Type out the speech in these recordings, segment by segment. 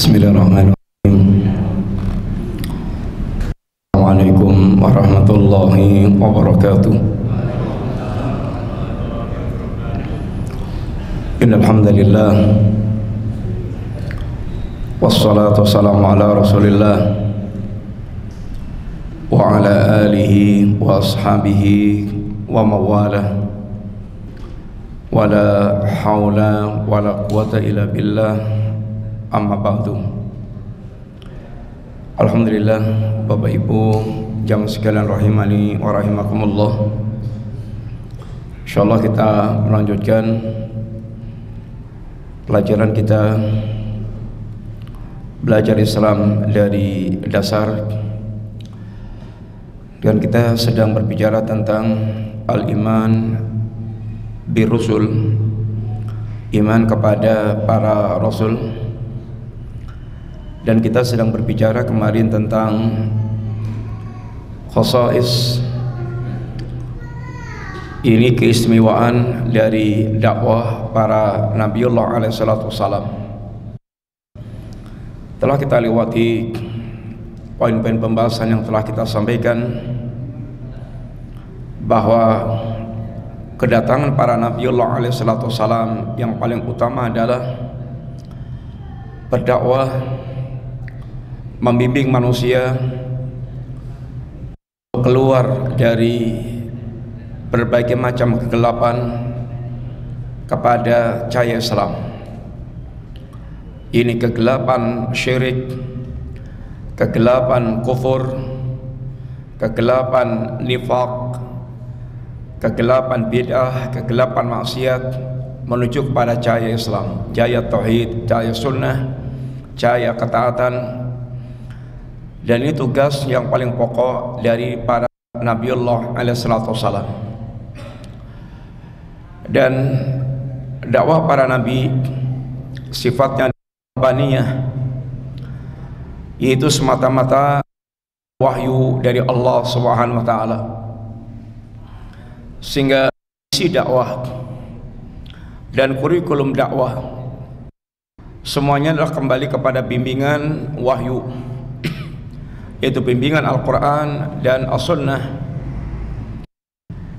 Bismillahirrahmanirrahim. Assalamualaikum warahmatullahi wabarakatuh. Innal hamdalillah wassalatu wassalamu ala Rasulillah wa ala alihi wa ashabihi wa mawalah. Wala haula wala quwata illa billah. Amma ba'du. Alhamdulillah, Bapak Ibu jamaah sekalian rahimani wa rahimakumullah. Insyaallah kita melanjutkan pelajaran kita belajar Islam dari dasar, dan kita sedang berbicara tentang al-iman birusul, iman kepada para rasul. Dan kita sedang berbicara kemarin tentang khosais, ini keistimewaan dari dakwah para Nabiullah alaihi salatu wassalam. Telah kita lewati poin-poin pembahasan yang telah kita sampaikan, bahwa kedatangan para Nabiullah alaihi salatu wassalam yang paling utama adalah berdakwah, membimbing manusia keluar dari berbagai macam kegelapan kepada cahaya Islam. Ini kegelapan syirik, kegelapan kufur, kegelapan nifaq, kegelapan bid'ah, kegelapan maksiat, menuju kepada cahaya Islam, cahaya tauhid, cahaya sunnah, cahaya ketaatan. Dan ini tugas yang paling pokok dari para Nabiullah alaihi salatu wassalam. Dan dakwah para nabi sifatnya rabbaniyah, yaitu semata-mata wahyu dari Allah Subhanahu wa taala. Sehingga isi dakwah dan kurikulum dakwah semuanya adalah kembali kepada bimbingan wahyu, yaitu bimbingan Al-Quran dan As-Sunnah.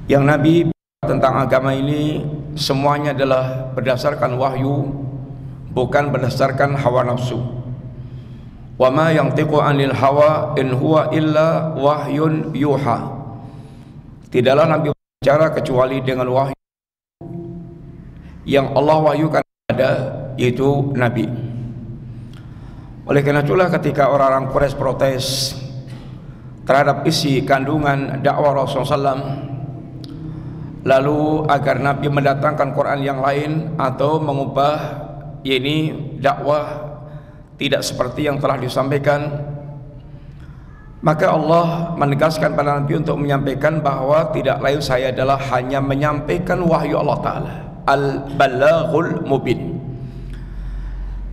Yang Nabi tentang agama ini semuanya adalah berdasarkan wahyu, bukan berdasarkan hawa nafsu. Wa ma yantiqu 'anil hawa in huwa illa wahyun yuha. Tidaklah Nabi bicara kecuali dengan wahyu yang Allah wahyukan kepada yaitu Nabi. Oleh karena itulah ketika orang-orang Quraisy protes terhadap isi kandungan dakwah Rasulullah SAW, lalu agar Nabi mendatangkan Quran yang lain atau mengubah ini dakwah tidak seperti yang telah disampaikan, maka Allah menegaskan pada Nabi untuk menyampaikan bahwa tidak lain saya adalah hanya menyampaikan wahyu Allah Ta'ala, al-balaghul mubin,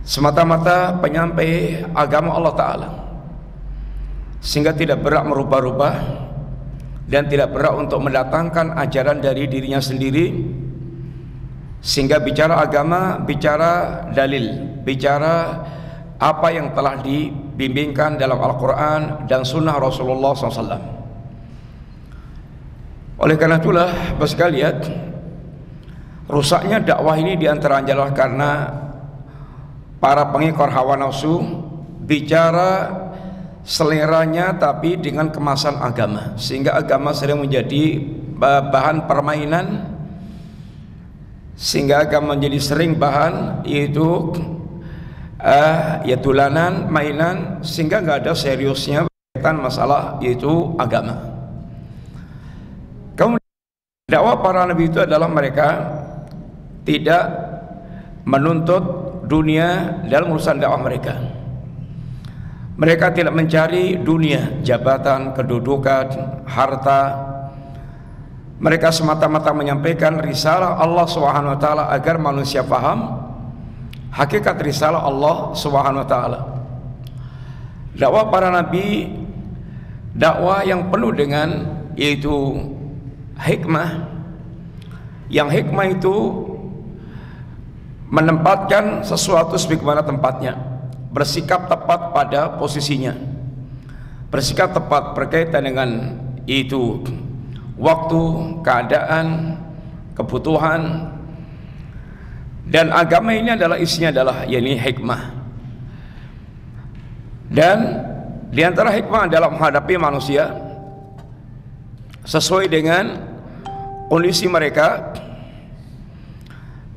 semata-mata penyampai agama Allah Ta'ala, sehingga tidak berhak merubah-rubah dan tidak berhak untuk mendatangkan ajaran dari dirinya sendiri. Sehingga bicara agama, bicara dalil, bicara apa yang telah dibimbingkan dalam Al-Quran dan Sunnah Rasulullah SAW. Oleh karena itulah Bapak sekalian, rusaknya dakwah ini diantaranya adalah karena para pengikut hawa nafsu bicara seleranya tapi dengan kemasan agama, sehingga agama sering menjadi bahan permainan, sehingga agama menjadi sering bahan yaitu ya tulanan, mainan, sehingga nggak ada seriusnya berkaitan masalah yaitu agama. Kemudian dakwah para nabi itu adalah mereka tidak menuntut dunia dalam urusan dakwah mereka. Mereka tidak mencari dunia, jabatan, kedudukan, harta. Mereka semata-mata menyampaikan risalah Allah Subhanahu wa taala agar manusia paham hakikat risalah Allah Subhanahu wa taala. Dakwah para nabi, dakwah yang penuh dengan yaitu hikmah. Yang hikmah itu menempatkan sesuatu sebagaimana tempatnya, bersikap tepat pada posisinya. Bersikap tepat berkaitan dengan itu waktu, keadaan, kebutuhan. Dan agama ini adalah isinya adalah yakni hikmah. Dan di antara hikmah dalam menghadapi manusia sesuai dengan kondisi mereka.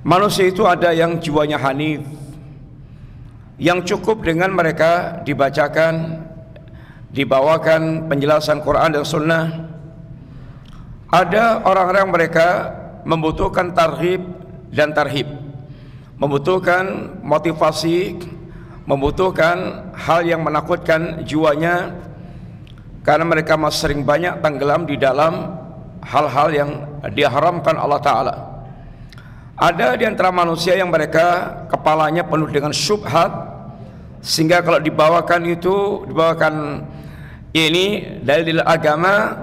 Manusia itu ada yang jiwanya hanif, yang cukup dengan mereka dibacakan, dibawakan penjelasan Quran dan Sunnah. Ada orang-orang mereka membutuhkan tarhib dan tarhib, membutuhkan motivasi, membutuhkan hal yang menakutkan jiwanya, karena mereka masih sering banyak tenggelam di dalam hal-hal yang diharamkan Allah Ta'ala. Ada di antara manusia yang mereka kepalanya penuh dengan syubhat, sehingga kalau dibawakan ini dalil agama,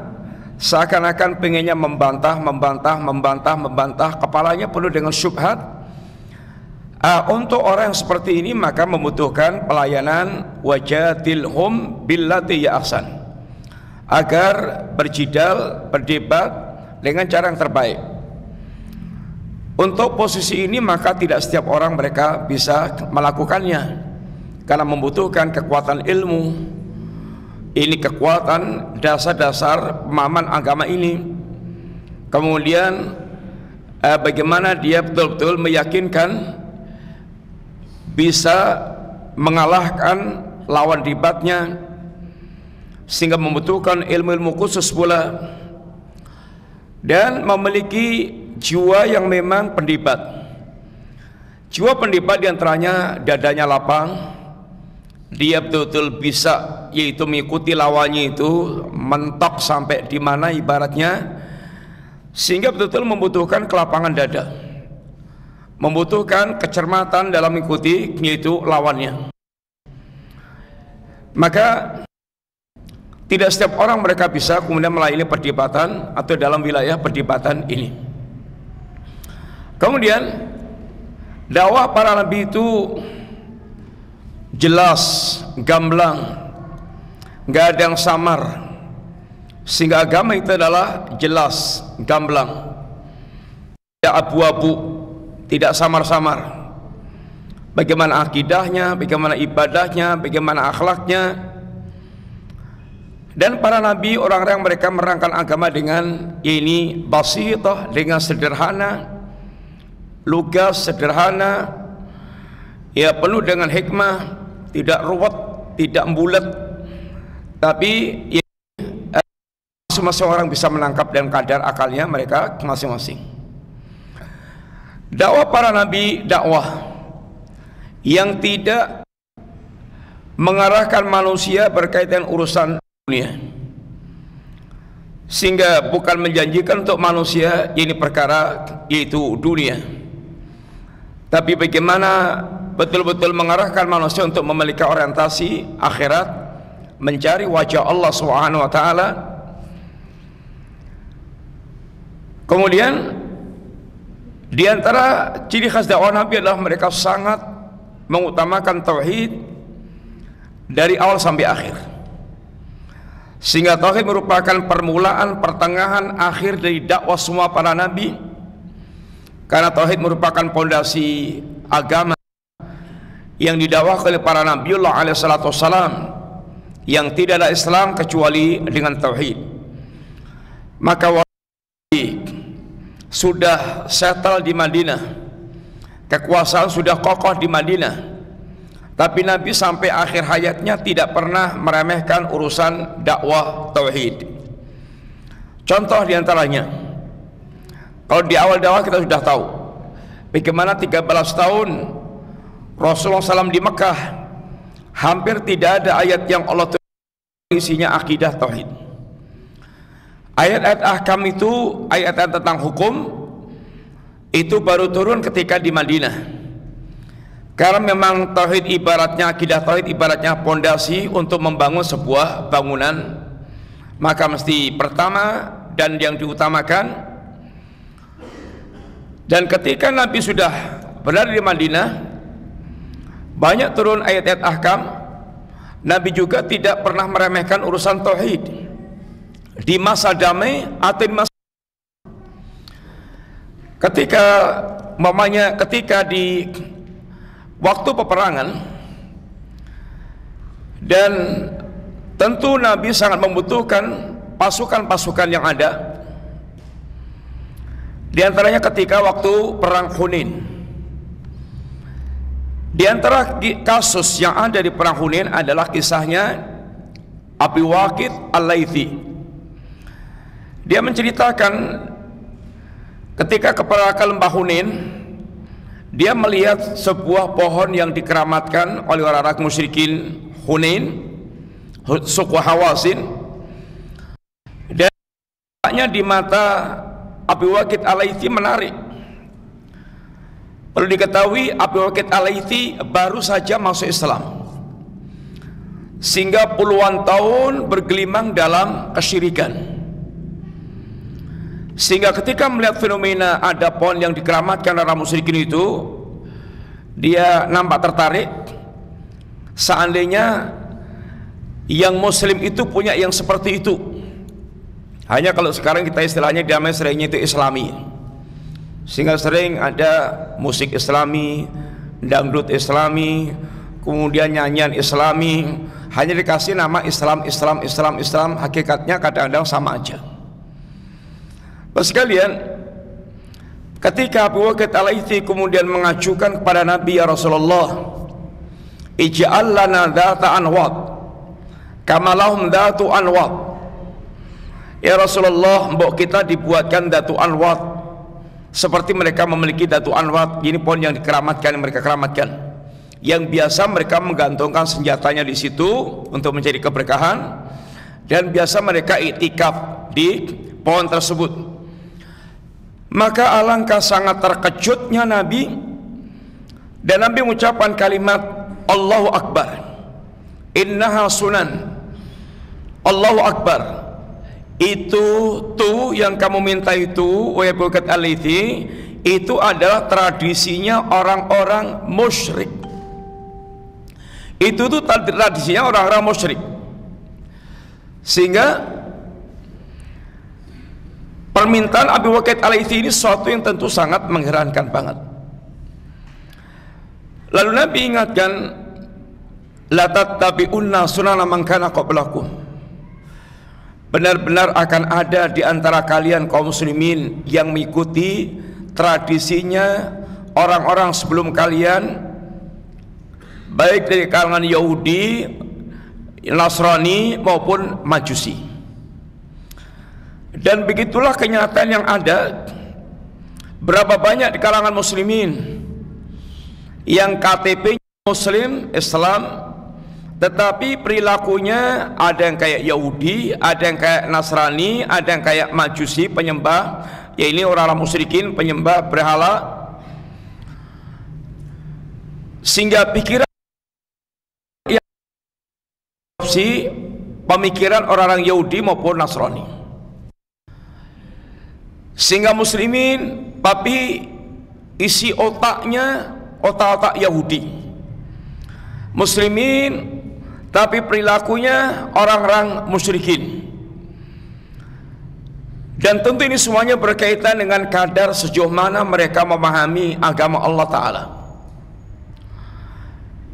seakan-akan pengennya membantah, kepalanya penuh dengan syubhat. Untuk orang yang seperti ini maka membutuhkan pelayanan wajadilhum billati ya ahsan, agar berjidal, berdebat dengan cara yang terbaik. Untuk posisi ini maka tidak setiap orang mereka bisa melakukannya, karena membutuhkan kekuatan ilmu. Ini kekuatan dasar-dasar pemahaman agama ini. Kemudian bagaimana dia betul-betul meyakinkan bisa mengalahkan lawan debatnya, sehingga membutuhkan ilmu-ilmu khusus pula, dan memiliki jiwa yang memang pendebat. Jiwa pendebat diantaranya dadanya lapang, dia betul-betul bisa yaitu mengikuti lawannya itu mentok sampai di mana ibaratnya, sehingga betul-betul membutuhkan kelapangan dada, membutuhkan kecermatan dalam mengikuti yaitu lawannya. Maka tidak setiap orang mereka bisa kemudian melayani perdebatan atau dalam wilayah perdebatan ini. Kemudian dakwah para nabi itu jelas, gamblang, nggak ada yang samar, sehingga agama itu adalah jelas, gamblang, tidak abu-abu, tidak samar-samar. Bagaimana akidahnya, bagaimana ibadahnya, bagaimana akhlaknya. Dan para nabi, orang-orang mereka menerangkan agama dengan ini basitah, dengan sederhana, lugas, sederhana, ya penuh dengan hikmah, tidak ruwet, tidak bulat, tapi ya, masing-masing orang bisa menangkap dan kadar akalnya mereka masing-masing. Dakwah para nabi, dakwah yang tidak mengarahkan manusia berkaitan urusan dunia, sehingga bukan menjanjikan untuk manusia ini perkara yaitu dunia, tapi bagaimana betul-betul mengarahkan manusia untuk memiliki orientasi akhirat, mencari wajah Allah Subhanahu wa taala. Kemudian di antara ciri khas dakwah Nabi adalah mereka sangat mengutamakan tauhid dari awal sampai akhir, sehingga tauhid merupakan permulaan, pertengahan, akhir dari dakwah semua para nabi. Karena tauhid merupakan pondasi agama yang didakwahkan oleh para nabiullah alaihi salatu wassalam, yang tidak ada Islam kecuali dengan tauhid. Maka sudah settle di Madinah, kekuasaan sudah kokoh di Madinah, tapi Nabi sampai akhir hayatnya tidak pernah meremehkan urusan dakwah tauhid. Contoh diantaranya, kalau di awal dakwah kita sudah tahu bagaimana 13 tahun Rasulullah SAW di Mekah, hampir tidak ada ayat yang Allah turunkan isinya akidah tauhid. Ayat-ayat ahkam itu, ayat-ayat tentang hukum itu baru turun ketika di Madinah. Karena memang tauhid ibaratnya, akidah tauhid ibaratnya pondasi untuk membangun sebuah bangunan, maka mesti pertama dan yang diutamakan. Dan ketika Nabi sudah berada di Madinah, banyak turun ayat-ayat ahkam. Nabi juga tidak pernah meremehkan urusan tauhid di masa damai atau di masa ketika di waktu peperangan. Dan tentu Nabi sangat membutuhkan pasukan-pasukan yang ada. Di antaranya ketika waktu perang Hunain. Di antara kasus yang ada di perang Hunain adalah kisahnya Abi Waqid Al-Laythi. Dia menceritakan ketika keperangan lembah Hunain, dia melihat sebuah pohon yang dikeramatkan oleh orang-orang musyrikin Hunain, suku Hawazin, dan di mata Abi Waqid Al-Laythi menarik. Perlu diketahui Abi Waqid Al-Laythi baru saja masuk Islam, sehingga puluhan tahun bergelimang dalam kesyirikan. Sehingga ketika melihat fenomena ada pohon yang dikeramatkan orang musyrikin itu, dia nampak tertarik. Seandainya yang muslim itu punya yang seperti itu. Hanya kalau sekarang kita istilahnya damai seringnya itu Islami, sehingga sering ada musik Islami, dangdut Islami, kemudian nyanyian Islami, hanya dikasih nama Islam. Hakikatnya kadang-kadang sama aja. Bapak sekalian, ketika Abu Waqid Al-Laythi kemudian mengajukan kepada Nabi, ya Rasulullah, ij'al lana dhata anwat kama lahum dhatu anwat. Ya Rasulullah, mbok kita dibuatkan datu anwat seperti mereka memiliki datu anwat. Ini pohon yang dikeramatkan, yang mereka keramatkan, yang biasa mereka menggantungkan senjatanya di situ untuk mencari keberkahan, dan biasa mereka iktikaf di pohon tersebut. Maka alangkah sangat terkejutnya Nabi, dan Nabi mengucapkan kalimat Allahu Akbar, innaha sunan. Allahu Akbar, itu tuh yang kamu minta itu, wahai Abu Waqid Al-Laythi, itu adalah tradisinya orang-orang musyrik. Itu tuh tradisinya orang-orang musyrik. Sehingga permintaan Abu Waqid Al-Laythi ini sesuatu yang tentu sangat mengherankan banget. Lalu Nabi ingatkan, la tattabi'unna sunana man kana qablakum. Benar-benar akan ada di antara kalian kaum muslimin yang mengikuti tradisinya orang-orang sebelum kalian, baik dari kalangan Yahudi, Nasrani maupun Majusi. Dan begitulah kenyataan yang ada. Berapa banyak di kalangan muslimin yang KTP Muslim Islam, tetapi perilakunya ada yang kayak Yahudi, ada yang kayak Nasrani, ada yang kayak Majusi, penyembah, ya ini orang-orang musyrikin, penyembah berhala. Sehingga pikiran yang pemikiran orang-orang Yahudi maupun Nasrani, sehingga muslimin tapi isi otaknya otak-otak Yahudi, muslimin tapi perilakunya orang-orang musyrikin. Dan tentu ini semuanya berkaitan dengan kadar sejauh mana mereka memahami agama Allah Ta'ala.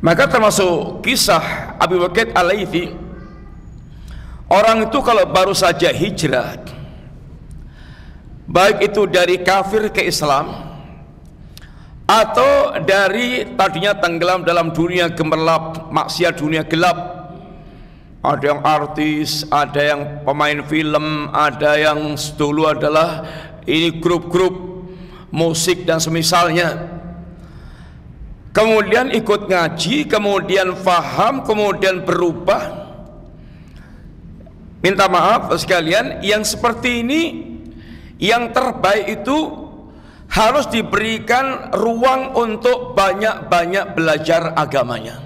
Maka termasuk kisah Abu Waqid Al-Laythi, orang itu kalau baru saja hijrah, baik itu dari kafir ke Islam atau dari tadinya tenggelam dalam dunia gemerlap, maksiat dunia gelap, ada yang artis, ada yang pemain film, ada yang dulu adalah ini grup-grup musik dan semisalnya, kemudian ikut ngaji, kemudian faham, kemudian berubah. Minta maaf sekalian, yang seperti ini, yang terbaik itu harus diberikan ruang untuk banyak-banyak belajar agamanya.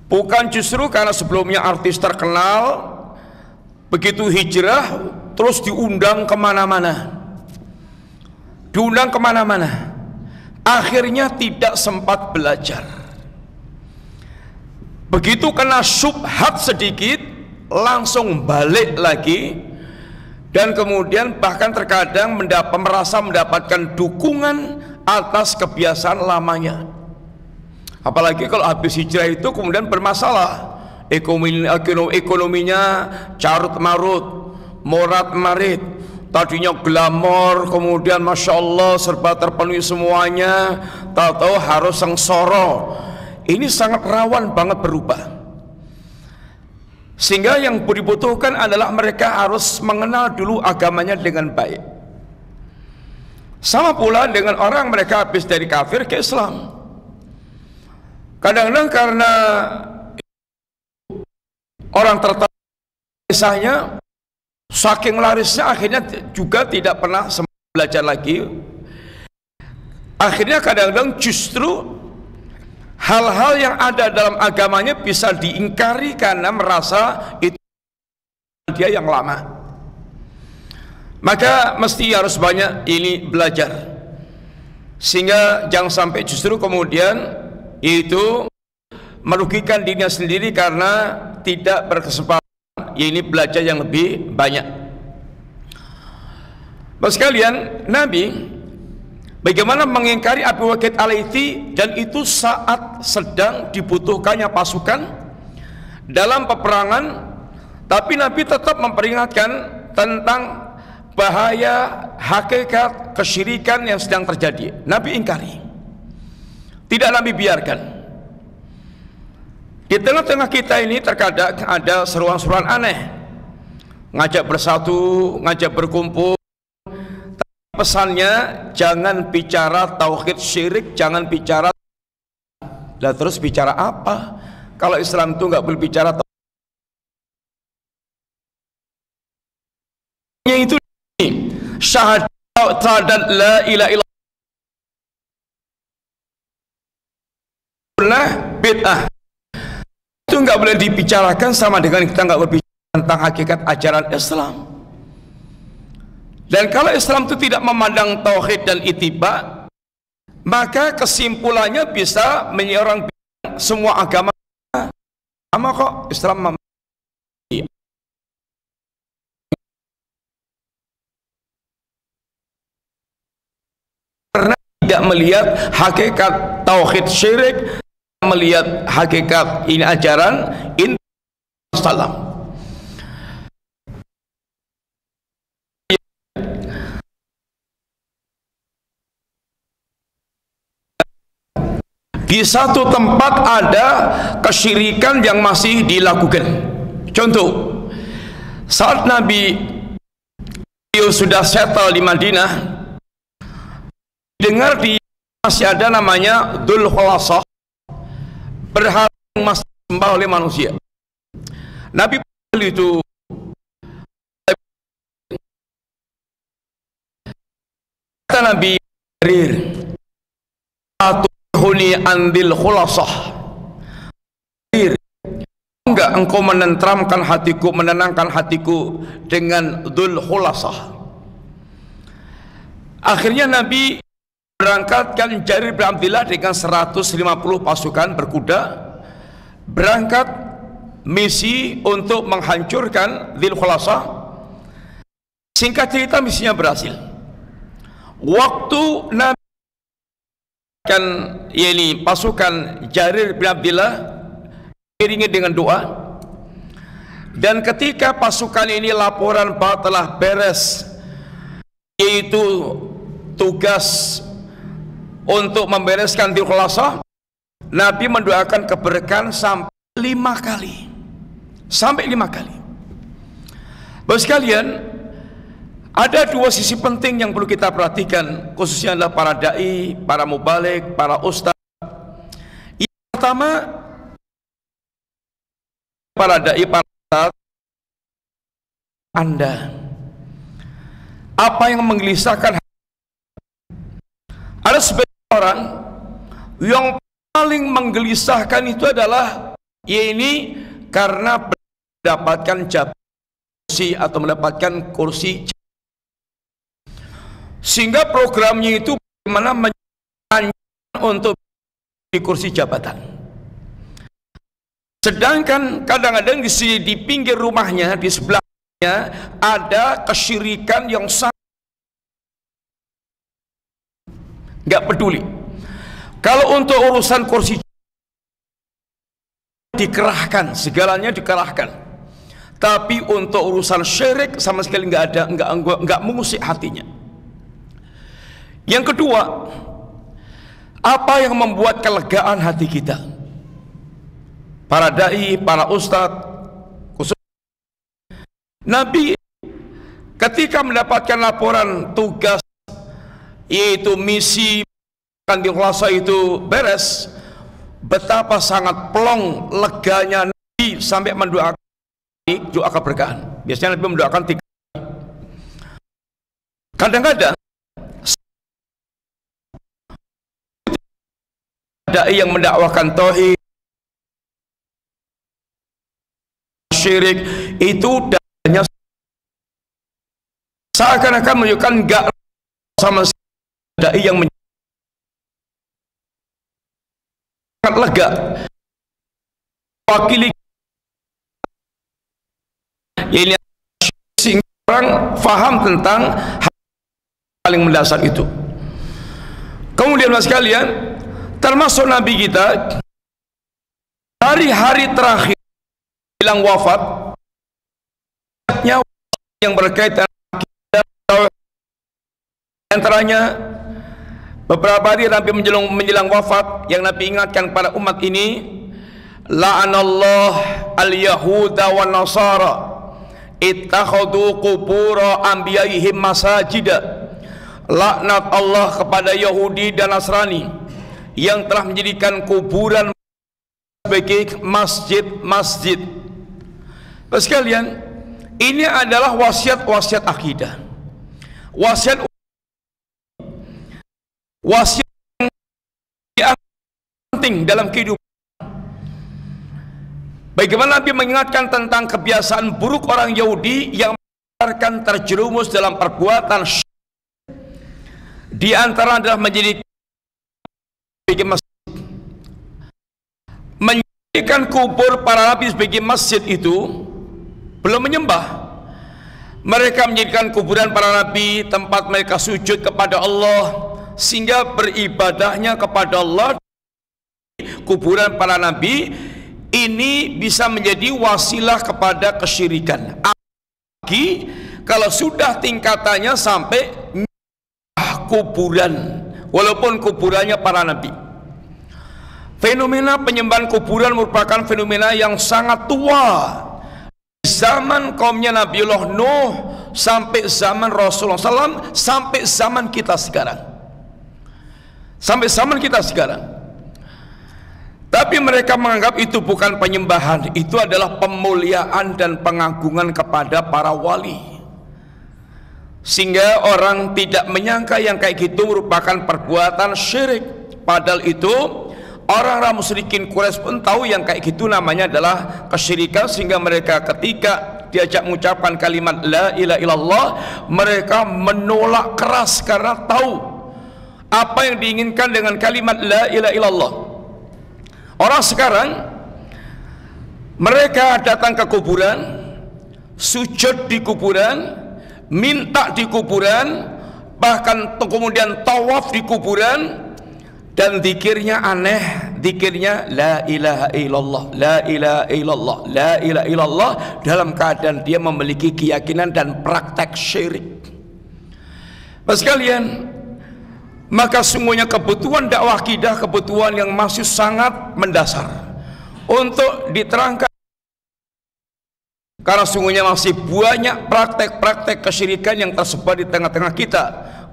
Bukan justru karena sebelumnya artis terkenal, begitu hijrah terus diundang kemana-mana, akhirnya tidak sempat belajar. Begitu kena syubhat sedikit, langsung balik lagi, dan kemudian bahkan terkadang merasa mendapatkan dukungan atas kebiasaan lamanya. Apalagi kalau habis hijrah itu kemudian bermasalah, ekonominya carut marut, morat marit. Tadinya glamor, kemudian masya Allah serba terpenuhi semuanya, tahu-tahu harus sengsara. Ini sangat rawan banget berubah. Sehingga yang dibutuhkan adalah mereka harus mengenal dulu agamanya dengan baik. Sama pula dengan orang mereka habis dari kafir ke Islam. Kadang-kadang karena orang tertarik kisahnya, saking larisnya akhirnya juga tidak pernah belajar lagi. Akhirnya kadang-kadang justru hal-hal yang ada dalam agamanya bisa diingkari karena merasa itu dia yang lama. Maka mesti harus banyak ini belajar, sehingga jangan sampai justru kemudian itu merugikan dirinya sendiri karena tidak berkesempatan ini belajar yang lebih banyak. Bapak sekalian, Nabi bagaimana mengingkari Abu Waqid Al-Laythi, dan itu saat sedang dibutuhkannya pasukan dalam peperangan, tapi Nabi tetap memperingatkan tentang bahaya hakikat kesyirikan yang sedang terjadi. Nabi ingkari, tidak Nabi biarkan. Di tengah-tengah kita ini terkadang ada seruan-seruan aneh, ngajak bersatu, ngajak berkumpul. Pesannya jangan bicara tauhid syirik, jangan bicara. Lah terus bicara apa? Kalau Islam itu nggak boleh bicara tauhid. Itu syahadat la ilaha illallah bid'ah. Itu nggak boleh dibicarakan sama dengan kita nggak berbicara tentang hakikat ajaran Islam. Dan kalau Islam itu tidak memandang tauhid dan ittiba, maka kesimpulannya bisa menyorong semua agama. Sama kok Islam karena tidak melihat hakikat tauhid syirik, melihat hakikat ini ajaran in salam. Di satu tempat ada kesyirikan yang masih dilakukan. Contoh, saat Nabi sudah settle di Madinah, dengar di masih ada namanya Dzul Khulasah, berhala yang masih disembah oleh manusia. Nabi itu kata Nabi huni andil khulasah, enggak engkau menenteramkan hatiku, menenangkan hatiku dengan Dzul Khulasah. Akhirnya Nabi berangkatkan Jarir bin Abdillah dengan 150 pasukan berkuda, berangkat misi untuk menghancurkan Dzul Khulasah. Singkat cerita, misinya berhasil. Waktu Nabi ini pasukan Jarir bin Abdillah diiringi dengan doa, dan ketika pasukan ini laporan bahwa telah beres, yaitu tugas untuk membereskan Dzul Khulasah, Nabi mendoakan keberkahan sampai 5 kali, sampai 5 kali. Bapak sekalian, ada 2 sisi penting yang perlu kita perhatikan, khususnya adalah para dai, para mubalik, para ustaz. Yang pertama, para dai, para ustaz, Anda, apa yang menggelisahkan? Ada sebagian orang yang paling menggelisahkan itu adalah ini karena mendapatkan jabatan atau mendapatkan kursi, sehingga programnya itu bagaimana untuk di kursi jabatan. Sedangkan kadang-kadang di pinggir rumahnya, di sebelahnya ada kesyirikan yang sangat nggak peduli. Kalau untuk urusan kursi dikerahkan, segalanya dikerahkan. Tapi untuk urusan syirik sama sekali nggak ada, nggak mengusik hatinya. Yang kedua, apa yang membuat kelegaan hati kita? Para dai, para ustadz, khusus Nabi ketika mendapatkan laporan tugas, yaitu misi kan dikuasa itu beres, betapa sangat plong leganya Nabi sampai mendoakan doa keberkahan. Biasanya Nabi mendoakan 3 kali. Kadang-kadang dai yang mendakwakan tauhid, syirik itu danya seakan-akan menunjukkan enggak sama dai yang sangat lega wakili ini sehingga orang faham tentang hal paling mendasar itu. Kemudian mas sekalian, termasuk Nabi kita hari-hari terakhir bilang wafat yang berkaitan antaranya beberapa hari Nabi menjelang wafat yang Nabi ingatkan pada umat ini, la'anallah al-yahuda wa nasara ittakhadhu qubura anbiya'ihim masajida. Laknat Allah kepada Yahudi dan Nasrani yang telah menjadikan kuburan sebagai masjid-masjid. Sekalian, ini adalah wasiat-wasiat akidah, wasiat yang penting dalam kehidupan. Bagaimana Nabi mengingatkan tentang kebiasaan buruk orang Yahudi yang akan terjerumus dalam perbuatan syirik. Di antara adalah menjadikan masjid, menjadikan kubur para nabi sebagai masjid. Itu belum menyembah. Mereka menjadikan kuburan para nabi tempat mereka sujud kepada Allah, sehingga beribadahnya kepada Allah kuburan para nabi ini bisa menjadi wasilah kepada kesyirikan. Apalagi kalau sudah tingkatannya sampai kuburan, walaupun kuburannya para nabi. Fenomena penyembahan kuburan merupakan fenomena yang sangat tua. Zaman kaumnya Nabiullah Nuh sampai zaman Rasulullah SAW, sampai zaman kita sekarang. Sampai zaman kita sekarang. Tapi mereka menganggap itu bukan penyembahan, itu adalah pemuliaan dan pengagungan kepada para wali. Sehingga orang tidak menyangka yang kayak gitu merupakan perbuatan syirik. Padahal itu orang-orang musyrikin Quraisy pun tahu yang kayak gitu namanya adalah kesyirikan. Sehingga mereka ketika diajak mengucapkan kalimat la ilaha illallah, mereka menolak keras karena tahu apa yang diinginkan dengan kalimat la ilaha illallah. Orang sekarang mereka datang ke kuburan, sujud di kuburan, minta di kuburan, bahkan kemudian tawaf di kuburan, dan zikirnya aneh, zikirnya la ilaha illallah, la ilaha illallah, la ilaha illallah, dalam keadaan dia memiliki keyakinan dan praktek syirik. Bapak sekalian, maka sungguhnya kebutuhan dakwah akidah, kebutuhan yang masih sangat mendasar untuk diterangkan, karena sungguhnya masih banyak praktek-praktek kesyirikan yang tersebar di tengah-tengah kita.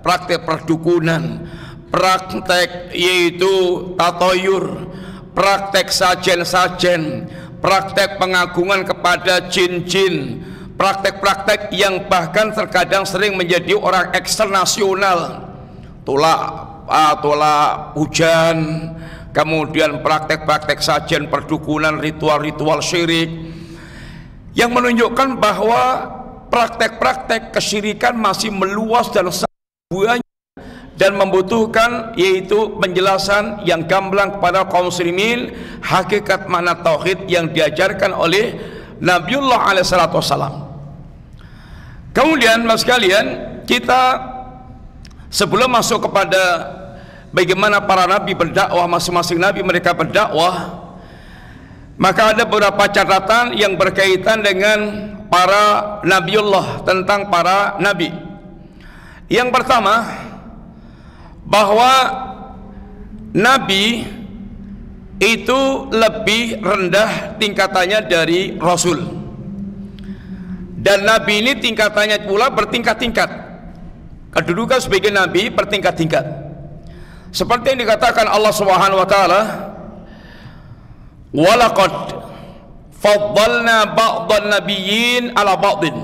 Praktek perdukunan, praktek yaitu tatoyur, praktek sajen-sajen, praktek pengagungan kepada jin-jin, praktek-praktek yang bahkan terkadang sering menjadi orang eksternasional. Tolak hujan, kemudian praktek-praktek sajen, perdukunan, ritual-ritual syirik, yang menunjukkan bahwa praktek-praktek kesyirikan masih meluas dan sangat banyak dan membutuhkan yaitu penjelasan yang gamblang kepada kaum muslimin hakikat makna tauhid yang diajarkan oleh Nabiullah alaihissalatu wassalam. Kemudian mas sekalian, kita sebelum masuk kepada bagaimana para nabi berdakwah, masing-masing nabi mereka berdakwah, maka ada beberapa catatan yang berkaitan dengan para Nabiullah, tentang para nabi. Yang pertama, bahwa nabi itu lebih rendah tingkatannya dari rasul, dan nabi ini tingkatannya pula bertingkat-tingkat. Kedudukan sebagai nabi bertingkat-tingkat, seperti yang dikatakan Allah Subhanahu wa taala, walaqad faddalna ba'dhan nabiyyin ala ba'dhin,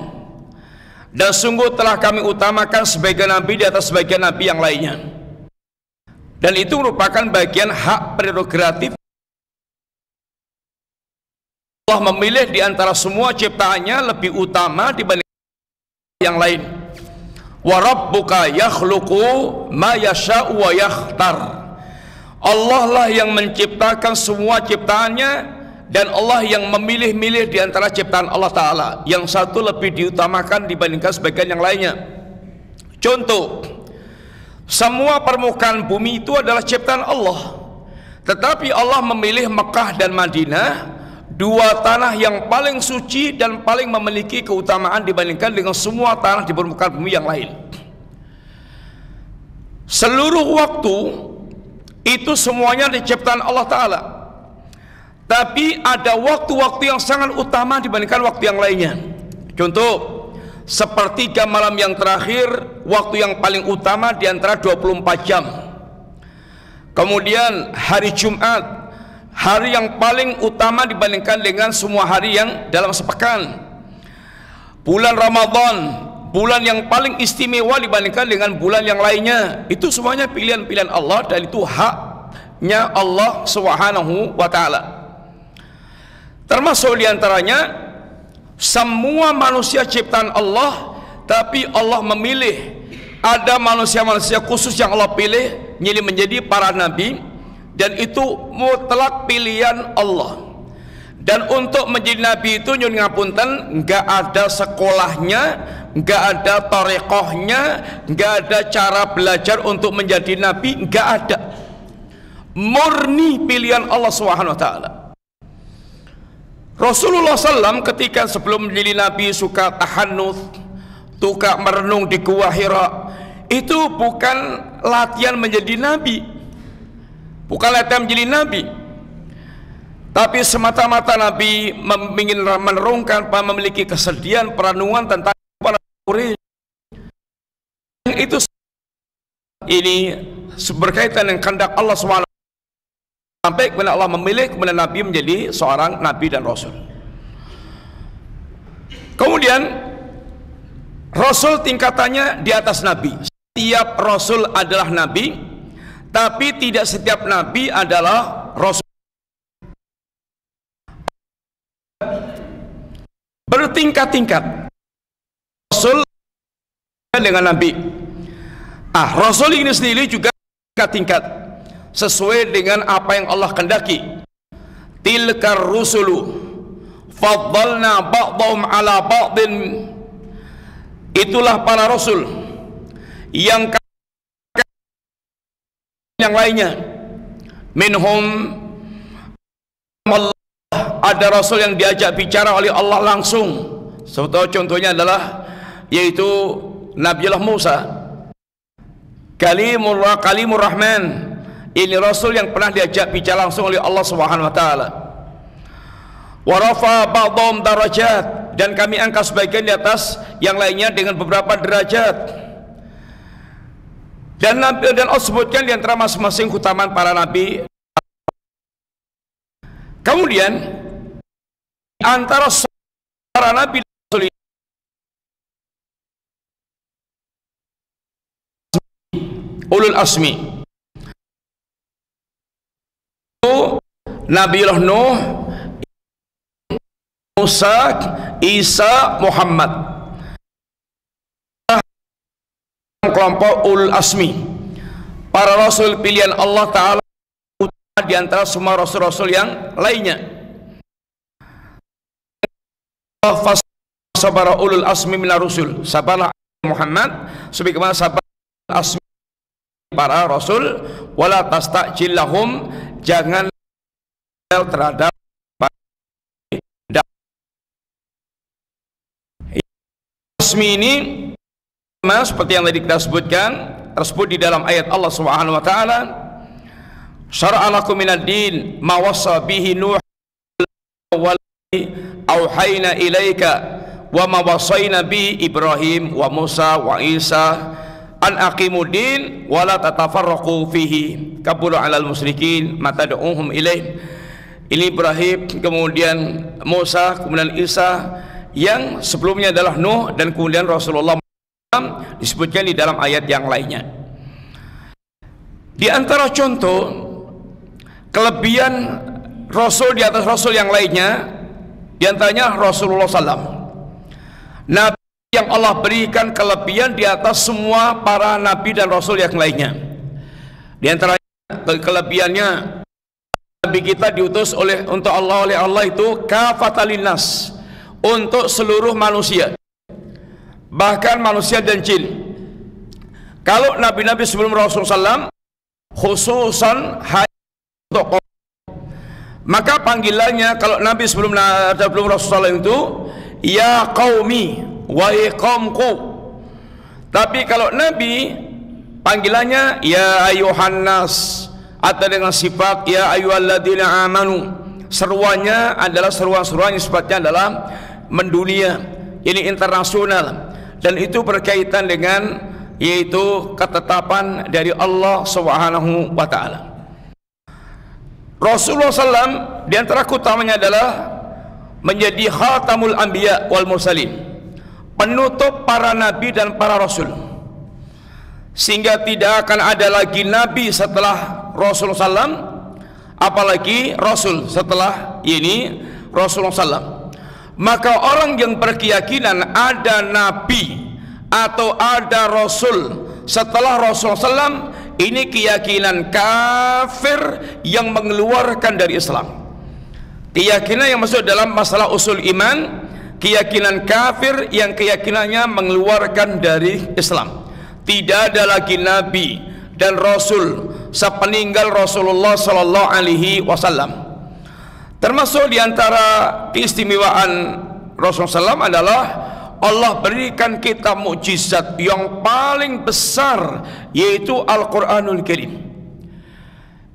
dan sungguh telah kami utamakan sebagian nabi di atas sebagian nabi yang lainnya. Dan itu merupakan bagian hak prerogatif Allah memilih di antara semua ciptaannya lebih utama dibanding yang lain. Wa rabbuka yakhluqu ma yasha'u wa yakhtar. Allah lah yang menciptakan semua ciptaannya, dan Allah yang memilih-milih di antara ciptaan Allah Ta'ala, yang satu lebih diutamakan dibandingkan sebagian yang lainnya. Contoh, semua permukaan bumi itu adalah ciptaan Allah, tetapi Allah memilih Mekah dan Madinah, dua tanah yang paling suci dan paling memiliki keutamaan dibandingkan dengan semua tanah di permukaan bumi yang lain. Seluruh waktu itu semuanya diciptakan Allah Ta'ala, tapi ada waktu-waktu yang sangat utama dibandingkan waktu yang lainnya. Contoh, sepertiga malam yang terakhir, waktu yang paling utama di antara 24 jam. Kemudian hari Jumat, hari yang paling utama dibandingkan dengan semua hari yang dalam sepekan. Bulan Ramadan, bulan yang paling istimewa dibandingkan dengan bulan yang lainnya. Itu semuanya pilihan-pilihan Allah, dan itu haknya Allah Subhanahu wa ta'ala. Termasuk diantaranya semua manusia ciptaan Allah, tapi Allah memilih ada manusia-manusia khusus yang Allah pilih menjadi para nabi, dan itu mutlak pilihan Allah. Dan untuk menjadi nabi itu nyun ngapunten, nggak ada sekolahnya, nggak ada tarekohnya, nggak ada cara belajar untuk menjadi nabi, nggak ada. Murni pilihan Allah Subhanahu wa ta'ala. Rasulullah SAW ketika sebelum menjadi nabi suka tahannuts, suka merenung di Gua Hira. Itu bukan latihan menjadi nabi, bukan latihan menjadi nabi, tapi semata-mata nabi ingin merenungkan, memiliki kesedihan, perenungan tentang para Quraisy. Itu ini berkaitan dengan kehendak Allah SWT, sampai kemudian Allah memilih kemudian Nabi menjadi seorang Nabi dan Rasul. Kemudian Rasul tingkatannya di atas Nabi. Setiap Rasul adalah Nabi, tapi tidak setiap Nabi adalah Rasul. Bertingkat-tingkat Rasul dengan Nabi. Rasul ini sendiri juga tingkat-tingkat sesuai dengan apa yang Allah kehendaki. Tilkar rusulu faddalna ba'dahum ala ba'din. Itulah para rasul yang lainnya. Minhum, ada rasul yang diajak bicara oleh Allah langsung. Contohnya adalah yaitu Nabiullah Musa, Kalimur Rahman. Ini rasul yang pernah diajak bicara langsung oleh Allah Subhanahu wa taala. Wa rafa ba'dhum darajat, dan kami angkat sebagian di atas yang lainnya dengan beberapa derajat. Dan Allah sebutkan di antara masing-masing keutamaan para nabi. Kemudian antara para nabi dan rasul ulul asmi, Nabiullah Nuh, Musa, Isa, Muhammad, kelompok ulul asmi. para rasul pilihan Allah Ta'ala di antara semua rasul-rasul yang lainnya. Sabara ulul asmi minar rusul, sabarlah Muhammad sebagaimana sabar asmi para rasul, wala tastajil lahum, jangan terhadap asmi ini seperti yang tadi kita sebutkan, tersebut di dalam ayat Allah Subhanahu wa taala, syara'a lakum minad din ma wassa bihi nuh wal auhayna ilaika wa ma wasaina bi Ibrahim wa Musa wa Isa an aqimuddin wa la tatafarraqu fihi kabura 'alal musyrikin ma tad'uhum ilaih. Ini Ibrahim, kemudian Musa, kemudian Isa, yang sebelumnya adalah Nuh, dan kemudian Rasulullah disebutkan di dalam ayat yang lainnya. Di antara contoh kelebihan Rasul di atas Rasul yang lainnya, di antaranya Rasulullah SAW, Nabi yang Allah berikan kelebihan di atas semua para Nabi dan Rasul yang lainnya. Di antara kelebihannya, Nabi kita diutus untuk Allah oleh Allah itu kafatan linnas, untuk seluruh manusia, bahkan manusia dan jin. Kalau Nabi-Nabi sebelum Rasulullah SAW khususan hanya untuk, maka panggilannya kalau Nabi sebelum Rasulullah itu ya qaumi, wahai qaumku. Tapi kalau Nabi panggilannya ya ayuhan nas, atau dengan sifat ya ayyuhalladzina amanu. Seruannya adalah seruan-seruan yang sifatnya adalah mendunia, ini internasional, dan itu berkaitan dengan yaitu ketetapan dari Allah Subhanahu wa taala. Rasulullah SAW di antara utamanya adalah menjadi khatamul anbiya wal mursalin, penutup para nabi dan para rasul, sehingga tidak akan ada lagi nabi setelah Rasulullah SAW, apalagi rasul setelah ini Rasulullah SAW. Maka orang yang berkeyakinan ada nabi atau ada rasul setelah Rasulullah SAW, ini keyakinan kafir yang mengeluarkan dari Islam. Keyakinan yang masuk dalam masalah usul iman, keyakinan kafir yang keyakinannya mengeluarkan dari Islam. Tidak ada lagi nabi dan rasul sepeninggal Rasulullah sallallahu alaihi wasallam. Termasuk diantara keistimewaan Rasulullah SAW adalah Allah berikan kita mukjizat yang paling besar, yaitu Al-Quranul Karim.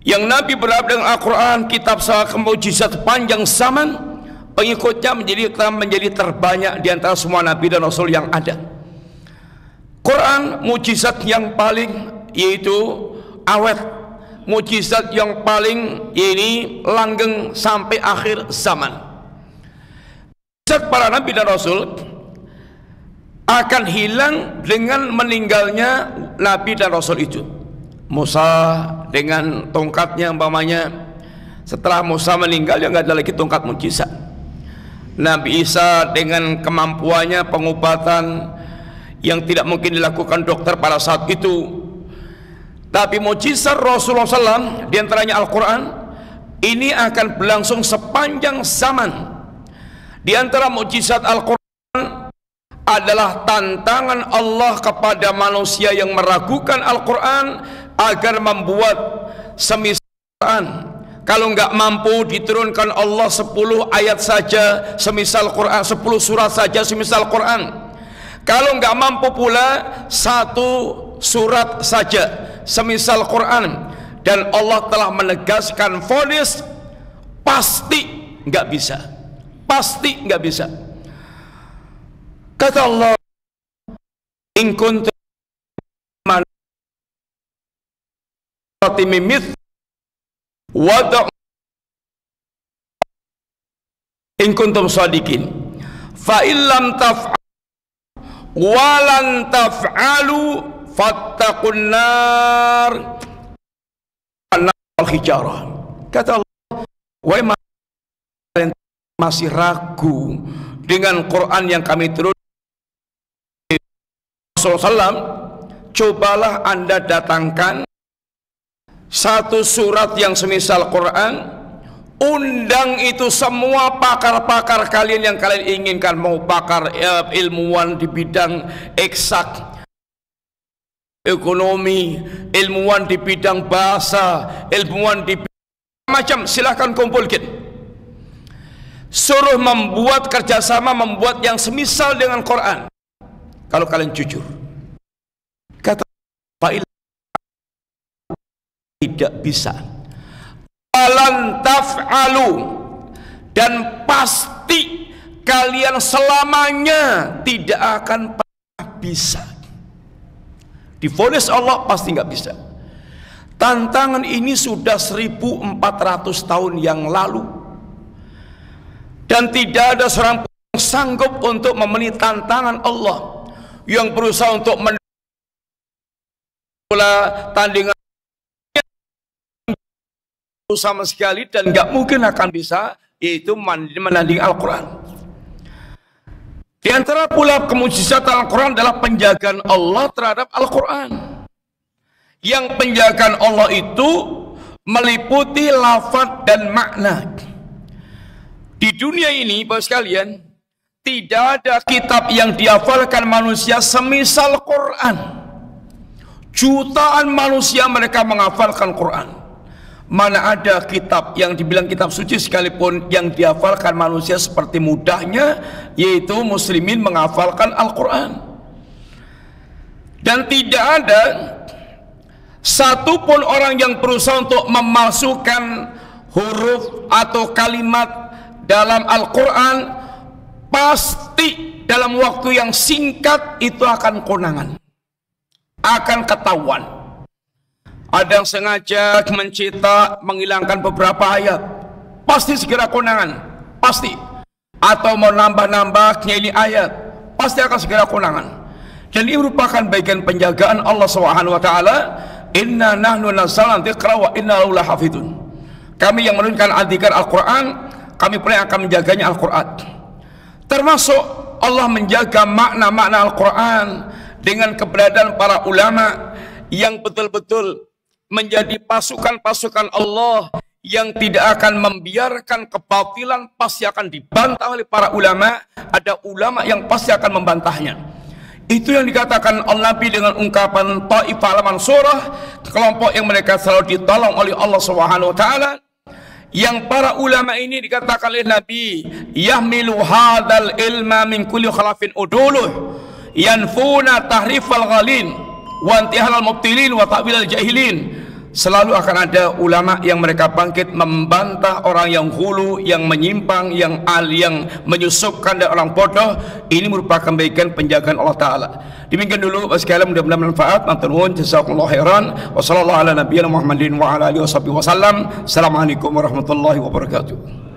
Yang Nabi berada dengan Al-Quran, kitab sangat mukjizat panjang zaman, pengikutnya menjadi terbanyak di antara semua Nabi dan Rasul yang ada. Quran mukjizat yang paling yaitu awet, mukjizat yang paling ini langgeng sampai akhir zaman. Mukjizat para Nabi dan Rasul akan hilang dengan meninggalnya Nabi dan Rasul itu. Musa dengan tongkatnya umpamanya, setelah Musa meninggal ya nggak ada lagi tongkat mukjizat. Nabi Isa dengan kemampuannya pengobatan yang tidak mungkin dilakukan dokter pada saat itu. Tapi mukjizat Rasulullah SAW diantaranya Al-Quran ini akan berlangsung sepanjang zaman. Di antara mukjizat Al-Quran adalah tantangan Allah kepada manusia yang meragukan Al-Quran agar membuat semisal Quran. Kalau nggak mampu diturunkan Allah 10 ayat saja semisal Quran, 10 surat saja semisal Quran. Kalau nggak mampu pula 1 surat saja semisal Quran, dan Allah telah menegaskan vonis pasti nggak bisa, pasti nggak bisa. Kata Allah, in kuntum mimith wada in kuntum shadiqin fa illam taf'alu walan taf'alu fattaqun nar al-hijarah. Kata Allah, wahai kalian masih ragu dengan Quran yang kami turun Rasulullah SAW, cobalah Anda datangkan satu surat yang semisal Quran, undang itu semua pakar-pakar kalian yang kalian inginkan, mau pakar ilmuwan di bidang eksak, ekonomi, ilmuwan di bidang bahasa, ilmuwan di bidang macam, silahkan kumpulkan, suruh membuat kerjasama, membuat yang semisal dengan Quran. Kalau kalian jujur, kata Pak, tidak bisa. Walan taf'alu, dan pasti kalian selamanya tidak akan pernah bisa. Divonis Allah pasti nggak bisa. Tantangan ini sudah 1400 tahun yang lalu, dan tidak ada seorang pun yang sanggup untuk memenuhi tantangan Allah yang berusaha untuk tandingan sama sekali, dan nggak mungkin akan bisa, yaitu menandingi Al-Quran. Di antara pula kemujizatan Al-Quran adalah penjagaan Allah terhadap Al-Quran. Yang penjagaan Allah itu meliputi lafaz dan makna. Di dunia ini, Bapak sekalian, tidak ada kitab yang dihafalkan manusia semisal Quran. Jutaan manusia mereka menghafalkan Quran. Mana ada kitab yang dibilang kitab suci sekalipun yang dihafalkan manusia seperti mudahnya, yaitu muslimin menghafalkan Al-Quran. Dan tidak ada satupun orang yang berusaha untuk memasukkan huruf atau kalimat dalam Al-Quran, pasti dalam waktu yang singkat itu akan konangan, akan ketahuan. Ada yang sengaja mencetak, menghilangkan beberapa ayat, pasti segera konangan, pasti. Atau mau nambah-nambah nyeli ayat, pasti akan segera konangan. Dan ini merupakan bagian penjagaan Allah Subhanahu wa taala. Inna nahnu nazzalna dzikra wa inna lahu lahafidun. Kami yang menurunkan dzikir Al-Qur'an, kami pula yang akan menjaganya Al-Qur'an. Termasuk Allah menjaga makna-makna Al-Quran dengan keberadaan para ulama yang betul-betul menjadi pasukan-pasukan Allah yang tidak akan membiarkan kebatilan, pasti akan dibantah oleh para ulama. Ada ulama yang pasti akan membantahnya. Itu yang dikatakan Nabi dengan ungkapan Taifah al-Mansurah, kelompok yang mereka selalu ditolong oleh Allah Subhanahu wa taala. Yang para ulama ini dikatakan oleh Nabi, yahmilu hadzal ilma min kulli khalafin uduluh yanfuna tahrifal ghalin wa intihal mubtilin wa ta'wil al jahilin. Selalu akan ada ulama yang mereka bangkit membantah orang yang hulu, yang menyimpang, yang menyusupkan dan orang bodoh. Ini merupakan bagian penjagaan Allah Ta'ala. Demikian dulu sekalian, mudah-mudahan bermanfaat. Matur jazakumullah khairan. Wassallallahu ala nabiyina Muhammadin wa ala alihi wasallam. Assalamualaikum warahmatullahi wabarakatuh.